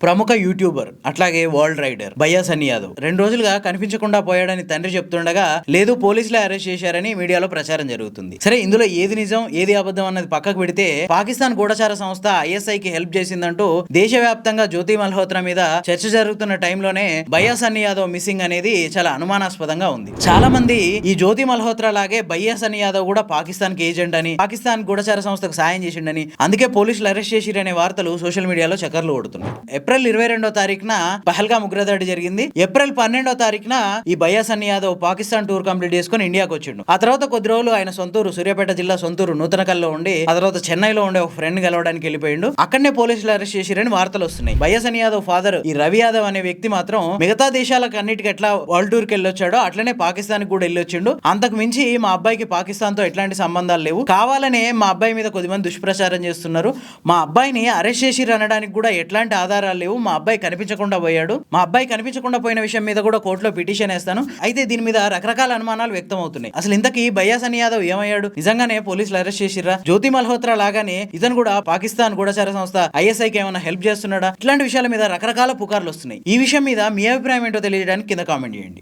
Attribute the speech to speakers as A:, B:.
A: ప్రముఖ యూట్యూబర్ అట్లాగే world rider భయ్యా సన్నీ యాదవ్ 2 రోజులుగా కనిపించకుండా పోయాడని తండ్రి చెప్తుండగా లేదు పోలీసులే అరెస్ట్ చేశారని మీడియాలో ప్రచారం జరుగుతుంది. సరే, ఇందులో ఏది నిజం ఏది అబద్ధం అన్నది పక్కకు పెడితే పాకిస్తాన్ గూఢచార సంస్థ ఐఎస్ఐకి హెల్ప్ చేసిందంటూ దేశవ్యాప్తంగా జ్యోతి మల్హోత్రా మీద చర్చ జరుగుతున్న టైంలోనే భయ్యా సన్నీ యాదవ్ మిస్సింగ్ అనేది చాలా అనుమానాస్పదంగా ఉంది. చాలా మంది ఈ జ్యోతి మల్హోత్రా లాగే భయ్యా సన్నీ యాదవ్ కూడా పాకిస్తాన్ కి ఏజెంట్ అని, పాకిస్తాన్ గూఢచార సంస్థకు సాయం చేసిండని, అందుకే పోలీసులు అరెస్ట్ చేసిరనే వార్తలు సోషల్ మీడియాలో చక్కర్లు కొడుతున్నాయి. ఏప్రిల్ 22వ తారీఖున పహల్గామ్ ఉగ్రదాడి జరిగింది. ఏప్రిల్ 12వ తారీఖున ఈ భయ్యా సన్నీ యాదవ్ పాకిస్తాన్ టూర్ కంప్లీట్ చేసుకుని ఇండియాకి వచ్చిండు. ఆ తర్వాత కొద్ది రోజులు ఆయన సొంతూరు సూర్యాపేట జిల్లా సొంతూరు నూతనకల్లో ఉండి ఆ తర్వాత చెన్నైలో ఉండే ఒక ఫ్రెండ్ కలవడానికి వెళ్ళిపోయిండు. అక్కడనే పోలీసులు అరెస్ట్ చేసిరని వార్తలు వస్తున్నాయి. భయ్యా సన్నీ యాదవ్ ఫాదర్ ఈ రవి యాదవ్ అనే వ్యక్తి మాత్రం మిగతా దేశాలకు అన్నిటికి ఎట్లా వరల్డ్ టూర్ కి వెళ్ళొచ్చాడో అట్లనే పాకిస్తాన్ కూడా వెళ్ళొచ్చిండు. అంతకు మించి మా అబ్బాయికి పాకిస్తాన్ తో ఎట్లాంటి సంబంధాలు లేవు, కావాలనే మా అబ్బాయి మీద కొద్దిమంది దుష్ప్రచారం చేస్తున్నారు, మా అబ్బాయిని అరెస్ట్ చేసిరు అనడానికి కూడా ఎట్లాంటి ఆధారాలు లేవు, మా అబ్బాయి కనిపించకుండా పోయాడు, మా అబ్బాయి కనిపించకుండా పోయిన విషయం మీద కూడా కోర్టులో పిటిషన్ వేస్తాను. అయితే దీని మీద రకరకాల అనుమానాలు వ్యక్తం అవుతున్నాయి. అసలు ఇంతకీ భయ్యా సన్నీ యాదవ్ ఏమయ్యాడు? నిజంగానే పోలీసులు అరెస్ట్ చేసిర్రా? జ్యోతి మల్హోత్రా లాగానే ఇతను కూడా పాకిస్తాన్ గూఢచార సంస్థ ఐఎస్ఐకి ఏమైనా హెల్ప్ చేస్తున్నాడా? ఇట్లాంటి విషయాల మీద రకరకాల పుకార్లు వస్తున్నాయి. ఈ విషయం మీద మీ అభిప్రాయం ఏంటో తెలియజేయడానికి కింద కామెంట్ చేయండి.